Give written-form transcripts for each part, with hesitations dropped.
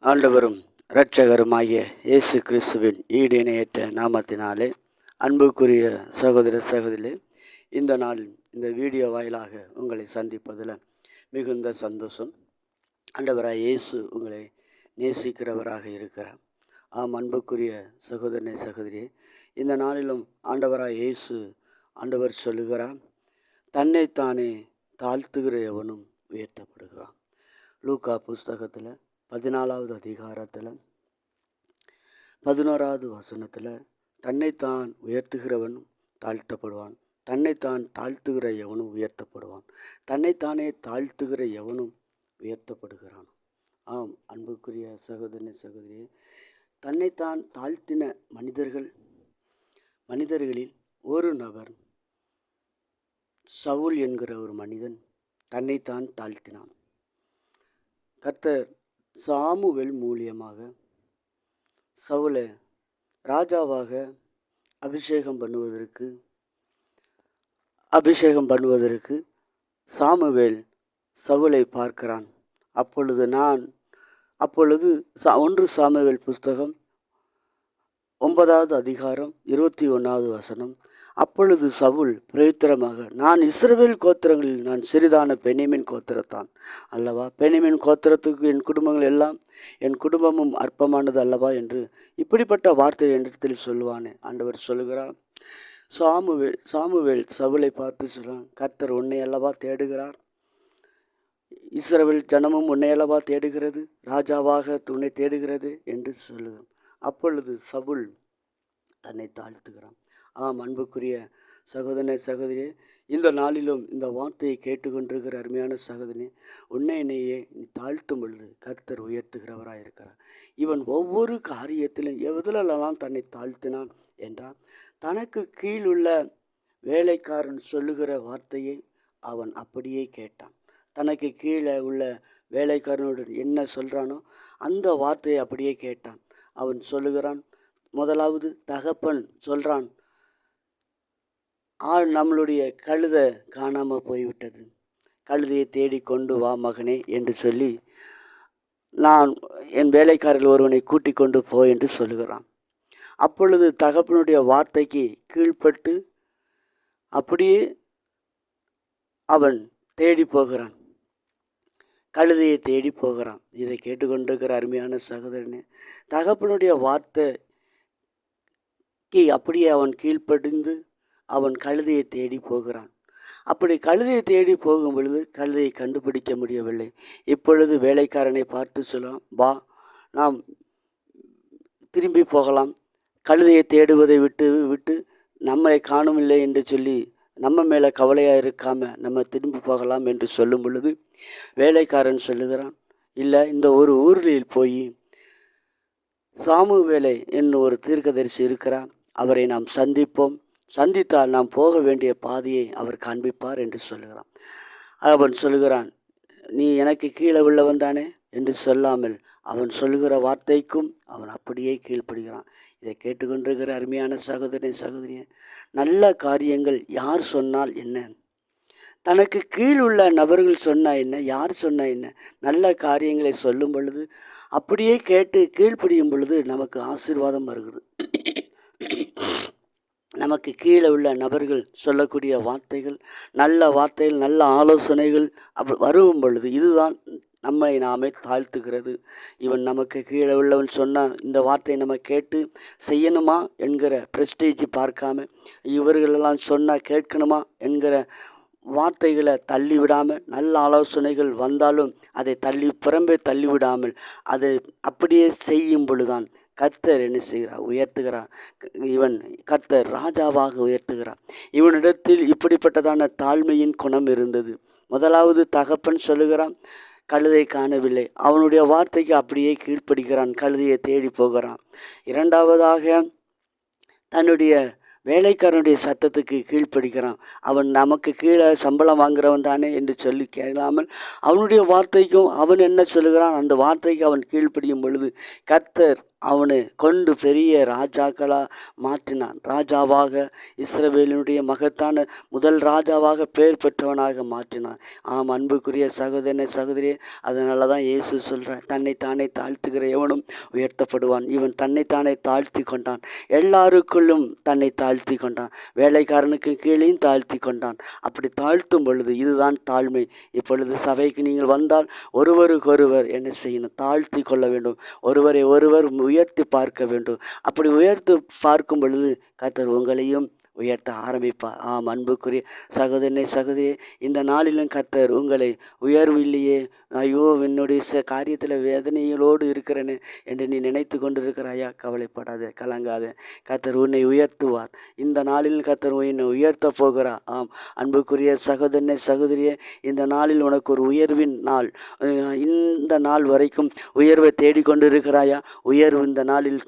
ஆண்டவரும் இரட்சகருமாகிய இயேசு கிறிஸ்துவின் ஈடு இணையற்ற நாமத்தினாலே அன்புக்குரிய சகோதர சகோதரிகளே, இந்த நாள் இந்த வீடியோ வாயிலாக உங்களை சந்திப்பதில் மிகுந்த சந்தோஷம். ஆண்டவராக இயேசு உங்களை நேசிக்கிறவராக இருக்கிறார். ஆம், அன்புக்குரிய சகோதரனே சகோதரியே, இந்த நாளிலும் ஆண்டவராக இயேசு ஆண்டவர் சொல்லுகிறார், தன்னைத்தானே தாழ்த்துகிற எவனும் உயர்த்தப்படுகிறான். லூக்கா புஸ்தகத்தில் 14வது அதிகாரத்தில் 11வது வசனத்தில், தன்னைத்தான் உயர்த்துகிறவனும் தாழ்த்தப்படுவான், தன்னைத்தான் தாழ்த்துகிற எவனும் உயர்த்தப்படுவான், தன்னைத்தானே தாழ்த்துகிற எவனும் உயர்த்தப்படுகிறான். ஆம், அன்புக்குரிய சகோதரனே சகோதரியே, தன்னைத்தான் தாழ்த்தின மனிதர்களில் ஒரு நபர், சவுல் என்கிற ஒரு மனிதன் தன்னைத்தான் தாழ்த்தினான். கர்த்தர் சாமுவேல் மூலியமாக சவுலை ராஜாவாக அபிஷேகம் பண்ணுவதற்கு சாமுவேல் சவுலை பார்க்கிறான். அப்பொழுது 1 சாமுவேல் புஸ்தகம் 9வது அதிகாரம் 21வது வசனம், அப்பொழுது சவுல் பிரயுத்தரமாக, நான் இஸ்ரவேல் கோத்திரங்களில் நான் சிறிதான பென்யமீன் கோத்திரத்தான் அல்லவா, பென்யமீன் கோத்திரத்துக்கு என் குடும்பமும் அற்பமானது அல்லவா என்று இப்படிப்பட்ட வார்த்தை என்னிடத்தில் சொல்லுவானே. ஆண்டவர் சொல்லுகிறார், சாமுவேல் சவுலை பார்த்து சொல்கிறான், கர்த்தர் உன்னை அல்லவா தேடுகிறார், இஸ்ரவேல் ஜனமும் உன்னை அல்லவா தேடுகிறது, ராஜாவாக உன்னை தேடுகிறது என்று சொல்லுகிறான். அப்பொழுது சவுல் தன்னை தாழ்த்துகிறான். ஆம், அன்புக்குரிய சகோதரனே சகோதரியே, இந்த நாளிலும் இந்த வார்த்தையை கேட்டுக்கொண்டிருக்கிற அருமையான சகோதரனே, உன்னையே நீ தாழ்த்தும் பொழுது கர்த்தர் உயர்த்துகிறவராக இருக்கிறார். இவன் ஒவ்வொரு காரியத்திலும் எதிலெல்லாம் தன்னை தாழ்த்தினான் என்றால், தனக்கு கீழுள்ள வேலைக்காரன் சொல்லுகிற வார்த்தையை அவன் அப்படியே கேட்டான். தனக்கு கீழே உள்ள வேலைக்காரனுடன் என்ன சொல்கிறானோ அந்த வார்த்தையை அப்படியே கேட்டான். அவன் சொல்லுகிறான், முதலாவது தகப்பன் சொல்கிறான், நம்மளுடைய கழுதை காணாமல் போய்விட்டது, கழுதையை தேடி கொண்டு வா மகனே என்று சொல்லி நான் என் வேலைக்காரர்கள் ஒருவனை கூட்டிக் கொண்டு போ என்று சொல்லுகிறான். அப்பொழுது தகப்பனுடைய வார்த்தைக்கு கீழ்ப்பட்டு அப்படியே அவன் தேடி போகிறான், கழுதையை தேடி போகிறான். இதை கேட்டுக்கொண்டிருக்கிற அருமையான சகோதரனே, தகப்பனுடைய வார்த்தைக்கு அப்படியே அவன் கீழ்ப்படிந்து அவன் கழுதையை தேடி போகிறான். அப்படி கழுதையை தேடி போகும் பொழுது கழுதையை கண்டுபிடிக்க முடியவில்லை. இப்பொழுது வேலைக்காரனை பார்த்து சொல்லலாம், வா நாம் திரும்பி போகலாம், கழுதையை தேடுவதை விட்டு நம்மளை காணுமில்லை என்று சொல்லி நம்ம மேலே கவலையாக இருக்காமல் நம்ம திரும்பி போகலாம் என்று சொல்லும் பொழுது வேலைக்காரன் சொல்லுகிறான், இல்லை, இந்த ஒரு ஊரில் போய் சாமுவேலை என்னும் ஒரு தீர்க்கதரிசி இருக்கிறான், அவரை நாம் சந்தித்தால் நாம் போக வேண்டிய பாதையை அவர் காண்பிப்பார் என்று சொல்லுகிறான். அவன் சொல்லுகிறான், நீ எனக்கு கீழே உள்ளவன் தானே என்று சொல்லாமல் அவன் சொல்லுகிற வார்த்தைக்கும் அவன் அப்படியே கீழ்ப்படுகிறான். இதை கேட்டுக்கொண்டிருக்கிற அருமையான சகோதரனே சகோதரியே, நல்ல காரியங்கள் யார் சொன்னால் என்ன, தனக்கு கீழ் உள்ள நபர்கள் சொன்னால் என்ன, யார் சொன்னால் என்ன, நல்ல காரியங்களை சொல்லும் பொழுது அப்படியே கேட்டு கீழ்ப்படியும் பொழுது நமக்கு ஆசீர்வாதம் வருகிறது. நமக்கு கீழே உள்ள நபர்கள் சொல்லக்கூடிய வார்த்தைகள், நல்ல ஆலோசனைகள் வரும் பொழுது இதுதான் நம்மை நாமே தாழ்த்துகிறது. இவன் நமக்கு கீழே உள்ளவன் சொன்னால் இந்த வார்த்தையை நம்ம கேட்டு செய்யணுமா என்கிற ப்ரெஸ்டீஜ் பார்க்காம, இவர்களெல்லாம் சொன்னால் கேட்கணுமா என்கிற வார்த்தைகளை தள்ளிவிடாமல், நல்ல ஆலோசனைகள் வந்தாலும் அதை புறம்பே தள்ளிவிடாமல் அதை அப்படியே செய்யும் பொழுதுதான் கர்த்தர் என்ன செய்கிறார், உயர்த்துகிறார். கர்த்தர் ராஜாவாக உயர்த்துகிறார். இவனிடத்தில் இப்படிப்பட்டதான தாழ்மையின் குணம் இருந்தது. முதலாவது தகப்பன் சொல்லுகிறான், கழுதை காணவில்லை, அவனுடைய வார்த்தைக்கு அப்படியே கீழ்ப்படுகிறான், கழுதையை தேடி போகிறான். இரண்டாவதாக தன்னுடைய வேலைக்காரனுடைய சத்தத்துக்கு கீழ்ப்படுகிறான். அவன் நமக்கு கீழே சம்பளம் வாங்குறவன் தானே என்று சொல்லி கேளாமல் அவனுடைய வார்த்தைக்கும் அவன் என்ன சொல்லுகிறான் அந்த வார்த்தைக்கு அவன் கீழ்ப்படியும் பொழுது கர்த்தர் அவனை கொண்டு பெரிய ராஜாக்களா மாற்றினான். ராஜாவாக இஸ்ரவேலினுடைய மகத்தான முதல் ராஜாவாக பெயர் பெற்றவனாக மாற்றினான். ஆம் அன்புக்குரிய சகோதரனே சகோதரியே, அதனால தான் இயேசு சொல்கிறார், தன்னைத்தானே தாழ்த்துகிற எவனும் உயர்த்தப்படுவான். இவன் தன்னைத்தானே தாழ்த்தி கொண்டான், எல்லாருக்குள்ளும் தன்னை தாழ்த்தி கொண்டான், வேலைக்காரனுக்கு கீழேயும் தாழ்த்தி கொண்டான். அப்படி தாழ்த்தும் பொழுது இதுதான் தாழ்மை. இப்பொழுது சபைக்கு நீங்கள் வந்தால் ஒருவருக்கொருவர் என்ன செய்யணும்? தாழ்த்தி கொள்ள வேண்டும். ஒருவரை ஒருவர் உயர்த்தி பார்க்க வேண்டும். அப்படி உயர்த்தி பார்க்கும் பொழுது கர்த்தர் உங்களையும் உயர்த்த ஆரம்பிப்பார். ஆம் அன்புக்குரிய சகோதரனே சகோதரியே, இந்த நாளிலும் கர்த்தர் உங்களை உயர்வு இல்லையே, ஐயோ என்னுடைய காரியத்தில் வேதனைகளோடு இருக்கிறேன்னு என்று நீ நினைத்து கொண்டிருக்கிறாயா? கவலைப்படாத, கலங்காத. கர்த்தர் உன்னை உயர்த்துவார். இந்த நாளில் கர்த்தர் உன்னை உயர்த்த போகிறார். ஆம் அன்புக்குரிய சகோதரனே சகோதரியே, இந்த நாளில் உனக்கு ஒரு உயர்வின் நாள். இந்த நாள் வரைக்கும் உயர்வை தேடிக்கொண்டிருக்கிறாயா? உயர்வு இந்த நாளில்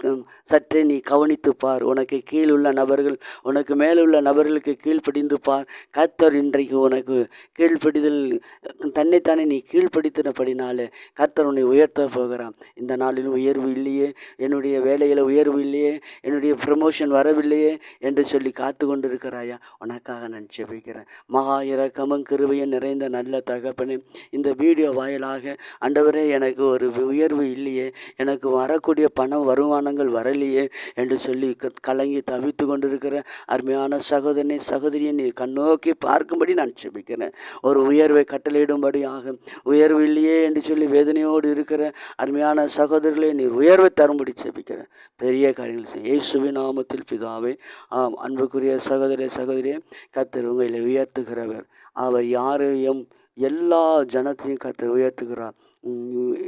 சற்றே நீ கவனித்து பார். உனக்கு கீழுள்ள நபர்கள், உனக்கு மேலுள்ள நபர்களுக்கு கீழ்ப்படிந்து பார். கர்த்தர் இன்றைக்கு உனக்கு கீழ்ப்படிதல், தன்னைத்தானே நீ கீழ்ப்படித்தினபடினாலே கர்த்தர் உன்னை உயர்த்த போகிறான். இந்த நாளில் உயர்வு இல்லையே, என்னுடைய வேலையில் உயர்வு இல்லையே, என்னுடைய ப்ரமோஷன் வரவில்லையே என்று சொல்லி காத்து கொண்டு இருக்கிறாயா? உனக்காக நான் ஜெபிக்கிறேன். மகா இரக்கமும் கிருபையும் நிறைந்த நல்ல தகப்பனே, இந்த வீடியோ வாயிலாக ஆண்டவரே எனக்கு ஒரு உயர்வு இல்லையே, எனக்கு வரக்கூடிய பணம் வருமானங்கள் வரலையே என்று சொல்லி கலங்கி தவித்து கொண்டிருக்கிற அருமையான சகோதரனை சகோதரியை நீர் கண்ணோக்கி பார்க்கும்படி நான் ஜெபிக்கிறேன். ஒரு உயர்வை கட்டளையிடும்படியாக, உயர்வு இல்லையே என்று சொல்லி வேதனையோடு இருக்கிற அருமையான சகோதரர்களை நீர் உயர்வை தரும்படி ஜெபிக்கிறேன். பெரிய காரியங்கள் செய்ய இயேசுவின் நாமத்தில் பிதாவே. ஆம் அன்புக்குரிய சகோதர சகோதரியே, கர்த்தர் உங்களை உயர்த்துகிறவர். அவர் யாரையும் எல்லா ஜனத்தையும் கர்த்தர் உயர்த்துகிறார்.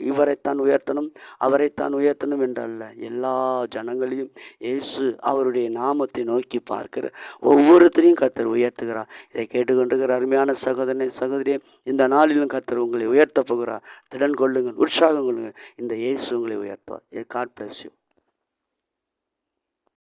இவரைத்தான் உயர்த்தணும் அவரைத்தான் உயர்த்தணும் என்றல்ல, எல்லா ஜனங்களையும் இயேசு அவருடைய நாமத்தை நோக்கி பார்க்கிற ஒவ்வொருத்தரையும் கர்த்தர் உயர்த்துகிறார். இதை கேட்டுக்கொண்டிருக்கிற அருமையான சகோதரனை சகோதரியே, இந்த நாளிலும் கர்த்தர் உங்களை உயர்த்த போகிறார். திடன் கொள்ளுங்கள், உற்சாகம் கொள்ளுங்கள். இந்த இயேசு உங்களை உயர்த்துவார். God bless you.